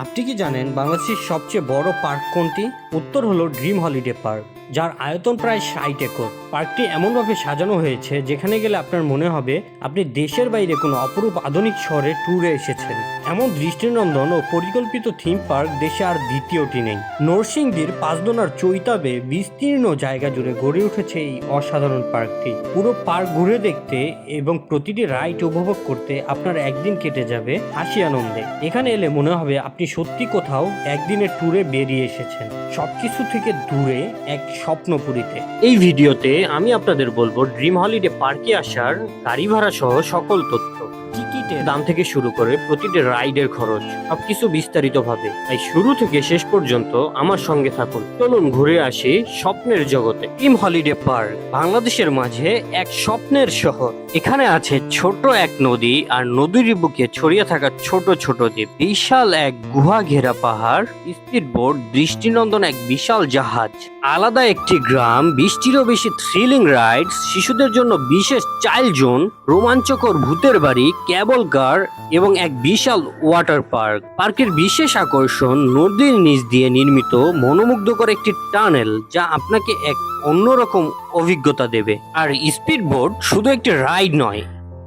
আপনি কি জানেন বাংলাদেশের সবচেয়ে বড় পার্ক কোনটি? উত্তর হলো ড্রিম হলিডে পার্ক, যার আয়তন প্রায় 60 একর। পার্কটি এমনভাবে সাজানো হয়েছে যেখানে গেলে আপনার মনে হবে আপনি দেশের বাইরে কোনো অপরূপ আধুনিক শহরে ট্যুরে এসেছেন। এমন দৃষ্টিনন্দন ও পরিকল্পিত থিম পার্ক দেশে আর দ্বিতীয়টি নেই। নরসিংদীর পাঁচদোনার চৈতাবে বিস্তীর্ণ জায়গা জুড়ে গড়ে উঠেছে এই অসাধারণ পার্কটি। পুরো পার্ক ঘুরে দেখতে এবং প্রতিটি রাইড উপভোগ করতে আপনার একদিন কেটে যাবে হাসি আনন্দে। এখানে এলে মনে হবে আপনি সত্যি কোথাও একদিনের ট্যুরে বেরিয়ে এসেছেন, সবকিছু থেকে দূরে এক স্বপ্নপুরীতে। এই ভিডিওতে আমি আপনাদের বলবো ড্রিম হলিডে পার্কে আসার গাড়ি ভাড়া সহ সকল তথ্য, টিকিটের দাম থেকে শুরু করে প্রতিটি রাইডের খরচ, সবকিছু বিস্তারিত ভাবে। তাই শুরু থেকে শেষ পর্যন্ত আমার সঙ্গে থাকুন। চলুন ঘুরে আসি স্বপ্নের জগতে। ড্রিম হলিডে পার্ক বাংলাদেশের মাঝে এক স্বপ্নের শহর। এখানে আছে ছোট এক নদী আর নদীর বুকে ছড়িয়ে থাকা ছোট ছোট দ্বীপ, বিশাল এক গুহা ঘেরা পাহাড়, স্পিড বোট, দৃষ্টিনন্দন এক বিশাল জাহাজ, আলাদা একটি গ্রাম, 20টিরও বেশি থ্রিলিং রাইডস, শিশুদের জন্য বিশেষ চাইল্ড জোন, রোমাঞ্চকর ভূতের বাড়ি, ক্যাবল কার এবং এক বিশাল ওয়াটার পার্ক। পার্কের বিশেষ আকর্ষণ নদীর নিচ দিয়ে নির্মিত মনোমুগ্ধকর একটি টানেল, যা আপনাকে এক অন্যরকম অভিজ্ঞতা দেবে। আর স্পিড বোট শুধু একটি রাইড নয়,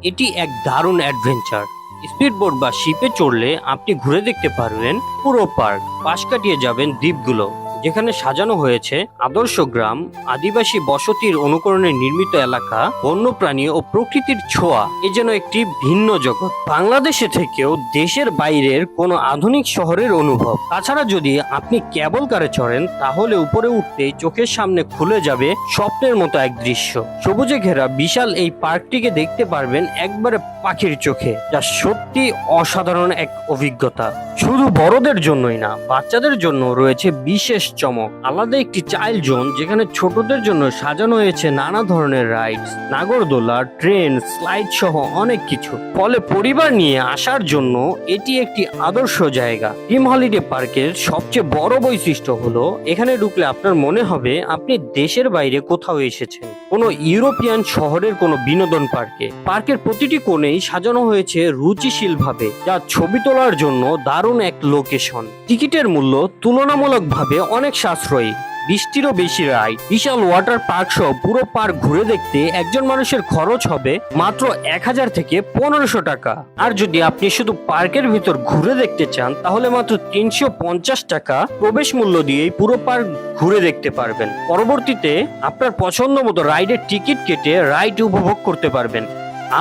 এটি এক দারুণ অ্যাডভেঞ্চার। স্পিড বোট বা শিপে চড়লে আপনি ঘুরে দেখতে পারবেন পুরো পার্ক, পাশ কাটিয়ে যাবেন দ্বীপগুলো যেখানে সাজানো হয়েছে আদর্শ গ্রাম, আদিবাসী বসতির অনুকরণে নির্মিত এলাকা, বন্যপ্রাণী ও প্রকৃতির ছোঁয়া। এ যেন একটি ভিন্ন জগৎ, বাংলাদেশে থেকেও দেশের বাইরের কোনো আধুনিক শহরের অনুভব। তাছাড়া যদি আপনি কেবল কারে চড়েন তাহলে উপরে উঠতেই চোখের সামনে খুলে যাবে স্বপ্নের মতো এক দৃশ্য। সবুজে ঘেরা বিশাল এই পার্কটিকে দেখতে পারবেন একবারে পাখির চোখে, যা সত্যি অসাধারণ এক অভিজ্ঞতা। শুধু বড়দের জন্যই না, বাচ্চাদের জন্য রয়েছে বিশেষ চমক। আলাদা একটি চাইল্ড জোন যেখানে ছোটদের জন্য সাজানো হয়েছে নানা ধরনের রাইডস, নাগরদোলা, ট্রেন, স্লাইড সহ অনেক কিছু। ফলে পরিবার নিয়ে আসার জন্য এটি একটি আদর্শ জায়গা। ড্রিম হলিডে পার্কের সবচেয়ে বড় বৈশিষ্ট্য হলো এখানে ঢুকলে আপনার মনে হবে আপনি দেশের বাইরে কোথাও এসেছেন, কোনো ইউরোপিয়ান শহরের কোনো বিনোদন পার্কে। পার্কের প্রতিটি কোণেই সাজানো হয়েছে রুচিশীল ভাবে, যা ছবি তোলার জন্য দারুণ এক লোকেশন। টিকিটের মূল্য তুলনামূলকভাবে অনেক সাশ্রয়ী, 20টিরও বেশি রাইড, বিশাল ওয়াটার পার্ক সহ পুরো পার্ক ঘুরে দেখতে একজন মানুষের খরচ হবে মাত্র 1000 থেকে 1500 টাকা। আর যদি আপনি শুধু পার্কের ভিতর ঘুরে দেখতে চান তাহলে মাত্র 350 টাকা প্রবেশ মূল্য দিয়েই পুরো পার্ক ঘুরে দেখতে পারবেন। পরবর্তীতে আপনার পছন্দ মতো রাইডের টিকিট কেটে রাইড উপভোগ করতে পারবেন।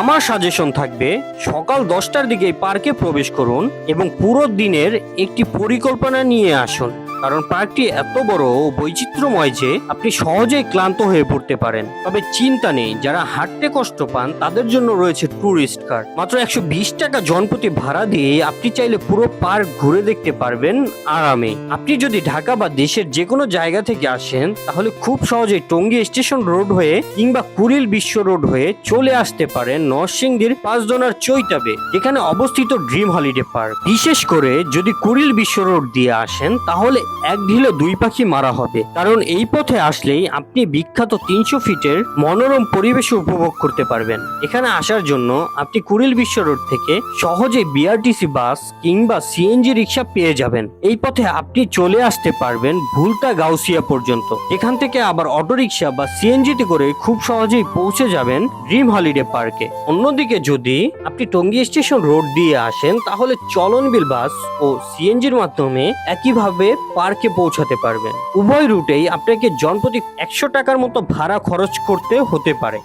আমার সাজেশন থাকবে সকাল 10টার দিকে পার্কে প্রবেশ করুন এবং পুরো দিনের একটি পরিকল্পনা নিয়ে আসুন, কারণ পার্কটি এত বড় ও বৈচিত্র্যময় যে আপনি সহজেই ক্লান্ত হয়ে পড়তে পারেন। তবে চিন্তা নেই, যারা হাঁটতে কষ্ট পান তাদের জন্য রয়েছে ট্যুরিস্ট কার। মাত্র 120 টাকা জনপ্রতি ভাড়া দিয়ে আপনি চাইলে পুরো পার্ক ঘুরে দেখতে পারবেন আরামে। আপনি যদি ঢাকা বা দেশের যে কোনো জায়গা থেকে আসেন তাহলে খুব সহজেই টঙ্গী স্টেশন রোড হয়ে কিংবা কুড়িল বিশ্ব রোড হয়ে চলে আসতে পারেন নরসিংদীর পাঁচদোনার চৈতাবে, যেখানে অবস্থিত ড্রিম হলিডে পার্ক। বিশেষ করে যদি কুড়িল বিশ্ব রোড দিয়ে আসেন তাহলে এক ঢিলে দুই পাখি মারা হবে, কারণ এই পথে আসলেই আপনি বিখ্যাত 300 ফিটের মনোরম পরিবেশ উপভোগ করতে পারবেন। এখানে আসার জন্য আপনি কুড়িল বিশ্ব রোড থেকে সহজে বিআরটিসি বাস কিংবা সিএনজি রিক্সা পেয়ে যাবেন। এই পথে আপনি চলে আসতে পারবেন ভুলতা গাউসিয়া পর্যন্ত, এখান থেকে আবার অটোরিকশা বা সিএনজিতে করে খুব সহজেই পৌঁছে যাবেন ড্রিম হলিডে পার্কে। অন্যদিকে যদি আপনি টঙ্গী স্টেশন রোড দিয়ে আসেন তাহলে চলনবিল বাস ও সিএনজির মাধ্যমে একইভাবে পার্কে পৌঁছাতে পারবেন। উভয় রুটেই আপনাকে জনপ্রতি 100 টাকার মতো ভাড়া খরচ করতে হতে পারে।